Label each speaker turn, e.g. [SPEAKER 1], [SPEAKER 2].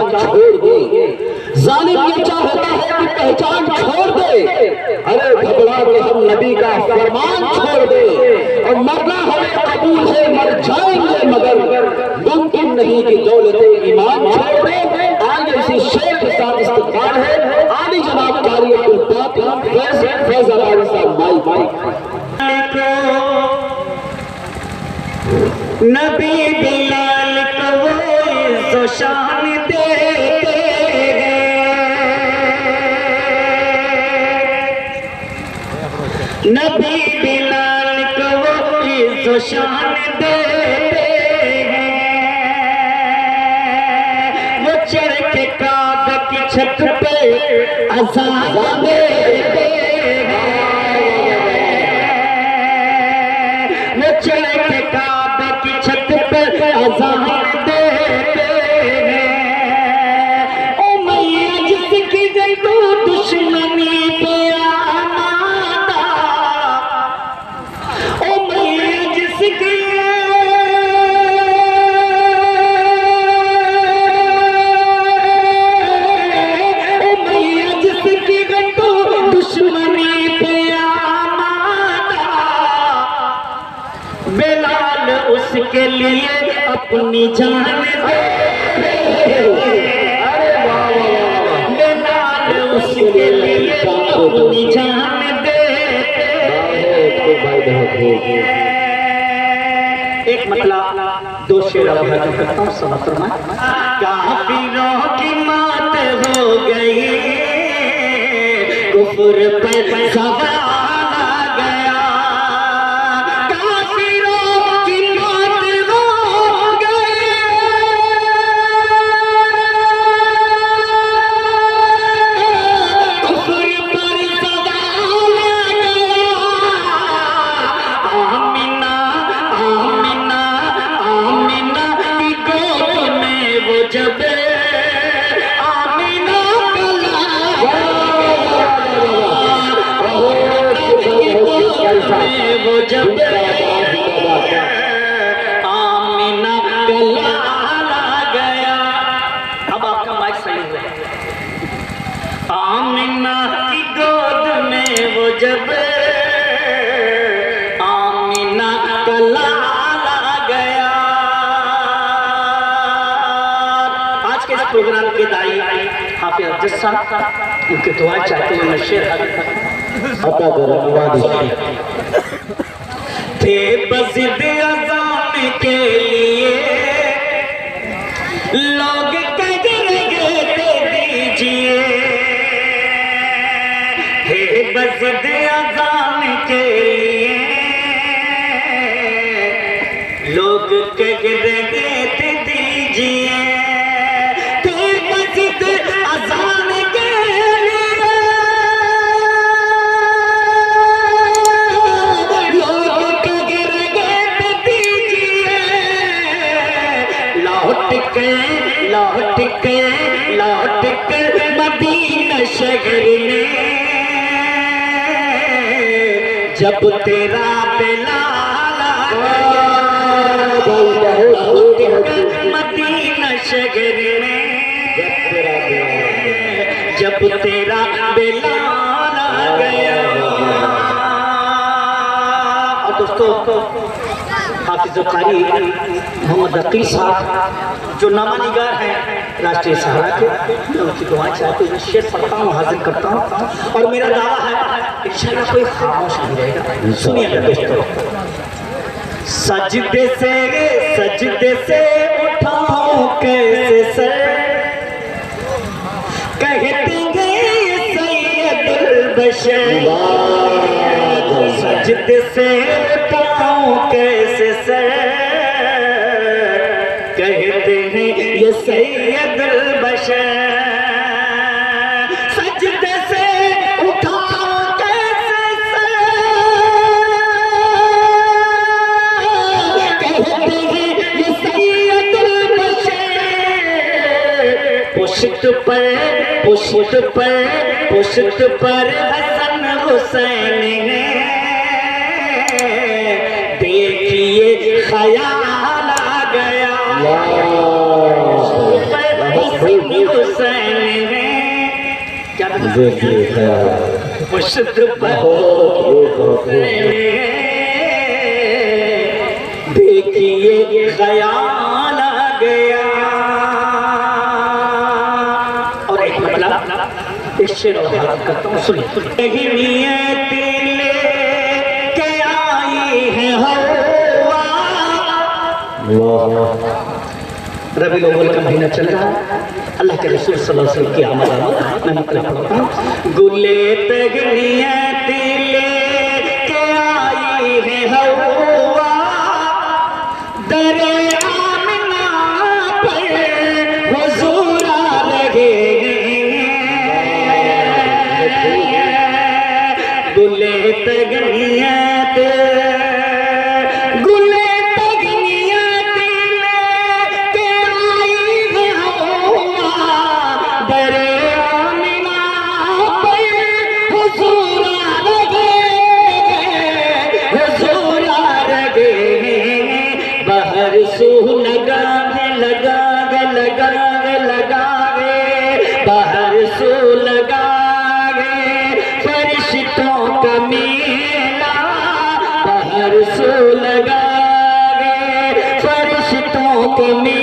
[SPEAKER 1] पहचान छोड़ दे। जालिम ये चाहता है कि पहचान छोड़ दे। अरे घबरा के हम नबी का फरमान छोड़ दे, और मरना हमें कबूल है, मर जाएंगे मगर मुमकिन नहीं कि दौलते ईमान छोड़ दे। आगे इसी शेर के साथ इस्तिग़फ़ार है। आली जनाब कारियतुल पाक फैज़ साहब माई
[SPEAKER 2] नबी बिलाल को वो इज़्ज़ो शान देते हैं, नबी बिलाल को वो इज़्ज़ो शान देते हैं। वो चढ़ के काबे की छत पे अज़ान देते हैं, वो चढ़ के काबे की छत पे अज़ान देते हैं। ओ मैया जिसकी जंगू दुश्मनी पे आमादा, ओ मैया जिसकी दुश्मनी पे आमादा, बिलाल उसके लिए अपनी जान दे, बिलाल उसके लिए अपनी जान दे। एक मतलब दो शेर करता हूँ, समझ काफिरों की मात हो गई, कुफ्र पे सवार आ गया, काफिरों की मौत हो गई, कुफ्र पर सवार आ गया। आमिना आमिना आमिना की गोद में वो जब वो जब आमिना का लाला गया। अब आपका माइक सही है। आमिना की गोद में वो जब आमिना का लाला गया। आज के इस प्रोग्राम के दाई हाफिज अफजल साहब, उनके दुआ चाहते हैं, मैं शेर
[SPEAKER 1] अता करें
[SPEAKER 2] थे बज़िद अज़ान के लिए लोग कह रहे थे दीजिए, थे बज़िद अज़ान के लिए लोग कह रहे थे दीजिए, थे बज़िद अज़ान के लौट के मदीना शहर में, जब तेरा बिलाल आया, लौट के मदीना शहर में, जब तेरा बिलाल आ गया। और दोस्तों, हाफिज़ कारी मोहम्मद अकील साहब जो नामा निगार हैं राष्ट्रीय सहारा के, मैं उनकी दुआ चाहते हुए शेर पढ़ता हूँ, हाजिर करता हूँ, और मेरा दावा है इंशाअल्लाह कोई खामोश नहीं रहेगा। सुनिए दोस्तों, सजदे से उठाऊं कैसे सर, कहते हैं सैयदुल बशर, सजदे से उठाऊं कैसे सर, कहते हैं ये सैयदुल बशर, सजदे से उठाऊं कैसे सर, कहते हैं ये सैयदुल बशर, पुश्त पर हसन हुसैन है, देखिए ख्याल आ गया हुसैन है क्या देखिए ख्याल आ गया। और एक मतलब इस शेर करता हूँ सुनिए। नियत लेके आई है हवा, रबीउल अव्वल का महीना चल रहा है, अल्लाह के रसूल सल्लल्लाहु अलैहि वसल्लम की आमद मैं मतलब पढ़ता हूँ। गुले तक नियत लेके आई है हवा, दरे आमिना पर हुजूर आ रहे। गुले तक नियत बाहर सो लगा फरिश्तों का मेला, बाहर सो लगा फरिश्तों का मेला।